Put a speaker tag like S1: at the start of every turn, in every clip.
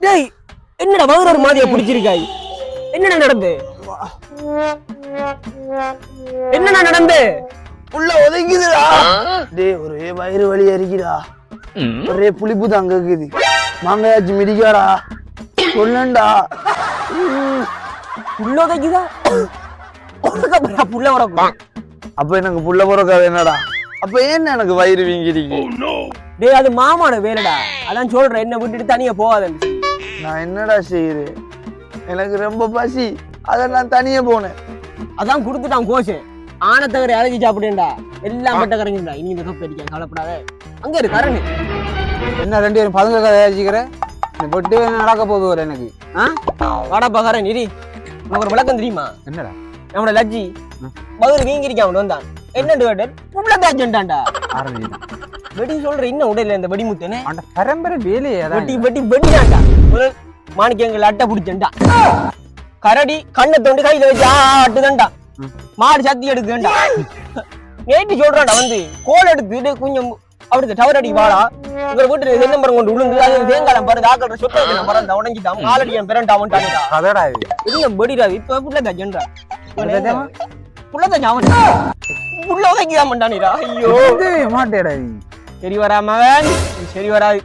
S1: டேய் என்னடா வகுற ஒரு மாதிரியா பிடிச்சிருக்காய்? என்னடா நடந்து? என்னடா நடந்து?
S2: உள்ள ஒதுங்கிதுடா. டேய் ஒரே வயிறு வலியா இருக்குடா. ஒரே புளிப்பு தான் கேக்குது. மாங்காயாச்சு மிதிக்காடா. சொல்லண்டா.
S1: புள்ள உதைக்குதா? உனக்கு புள்ள வரக்கூ.
S2: அப்ப எனக்கு புள்ள பிறக்காது என்னடா? அப்ப ஏன் எனக்கு வயிறு வீங்கிருக்கு?
S1: டேய் அது மாமான வேலைடா. அதான் சொல்றேன் என்ன விட்டுட்டு தனியா போகாதன்னு.
S2: நான் என்னடா செய்யறேன்? எனக்கு ரொம்ப பசி. அத நான் தனியா போனேன்.
S1: அதான் கொடுத்துட்டான் கோஷ். ஆனத்தகரை அரைச்சி சாப்பிடுண்டா. எல்லாம் பட்ட கரைஞ்சுடா. இனி இந்த கப் அடிக்க கவலைப்படாத. அங்க இரு கரணு.
S3: என்ன ரெண்டு பேரும் பதுங்க கதை அடிச்சுக்கிற? இந்த பொட்டு நடக்க போகுது எனக்கு.
S1: வாடாப்பா கரண் இரி. உனக்கு ஒரு விளக்கம் தெரியுமா?
S3: என்னடா?
S1: நம்மளோட லட்ஜி மதுரை வீங்கிருக்கான் அவன் வந்தான். என்னண்டு கேட்டேன் புள்ள தாச்சுட்டான்டா. வெடி சொல்ற இன்னும் உடையில இந்த வெடி முத்தனே
S3: அந்த பரம்பரை வேலையே
S1: வெட்டி வெட்டி வெட்டிடான்டா. முதல் மாணிக்கங்கள் அட்டை பிடிச்சண்டா. கரடி கண்ணை தோண்டி கையில வச்சு ஆட்டுதான்டா. மாடு சத்தி எடுக்குதான்டா. நேற்று சொல்றான்டா வந்து கோல் எடுத்து கொஞ்சம் அப்படி டவர் அடி வாடா உங்க வீட்டு தென்னம்பரம் கொண்டு விழுந்து அது தேங்காலம் பாரு தாக்கற சொத்தை மரம் உடஞ்சிட்டான் காலடியான் பிறண்டாமட்டானுடா.
S3: அதடா இது
S1: என்ன வெடிடா இப்ப புள்ள தாச்சண்டா. புள்ள தாச்சாமன் புள்ள உதைக்குதான் பண்ணானிடா. ஐயோ
S3: மாட்டேடா நீ.
S1: சரி வரா மகன் சரி வராது.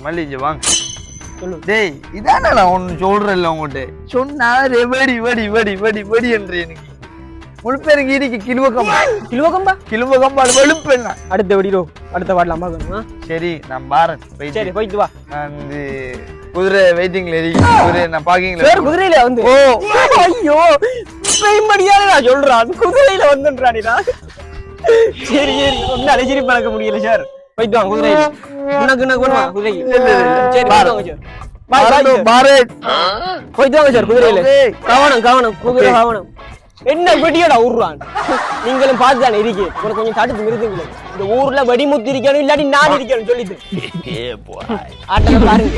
S2: மல்லிஜி வாங்க சொல்லு. டேய் இதானே நான் ஒன்னு சொல்றேன்ல உங்ககிட்ட. சொன்னா வெடி வெடி வெடி வெடி வெடி என்று எனக்கு முழுப்பேருக்கு இருக்கு. கிலுவகம்பா
S1: கிலுவகம்பா
S2: கிலுவகம்பா வெளுப்பேன்.
S1: அடுத்த வெடிடோ அடுத்த வாடலாமா?
S2: சரி நான் பாரன்.
S1: சரி போயிட்டு வா.
S2: அந்த குதிரை வெயிட்டிங்ல இருக்கு. குதிரை நான் பார்க்கிங்ல.
S1: சார் குதிரையில வந்து ஓ ஐயோ பேய்மடியால நான் சொல்றான் குதிரையில வந்துன்றானிடா. சரி சரி ஒன்னும் அலைச்சிரி பழக்க முடியல சார். போயிட்டு வாங்க குதிரை. உனக்கு என்ன கொண்டு வா குதிரை. சரி வாங்க சார். பாய் பாய்
S2: பாரத்.
S1: போயிட்டு வாங்க சார் குதிரையில. கவனம் கவனம் குதிரை கவனம். என்ன வெடியோட ஊர்றான். நீங்களும் பார்த்துதானே இருக்கே. உனக்கு கொஞ்சம் தடுத்து நிறுத்துங்களேன். இந்த ஊர்ல வெடிமுத்தி இருக்கணும் இல்லாட்டி நான் இருக்கணும் சொல்லிட்டு ஆட்டம் பாருங்க.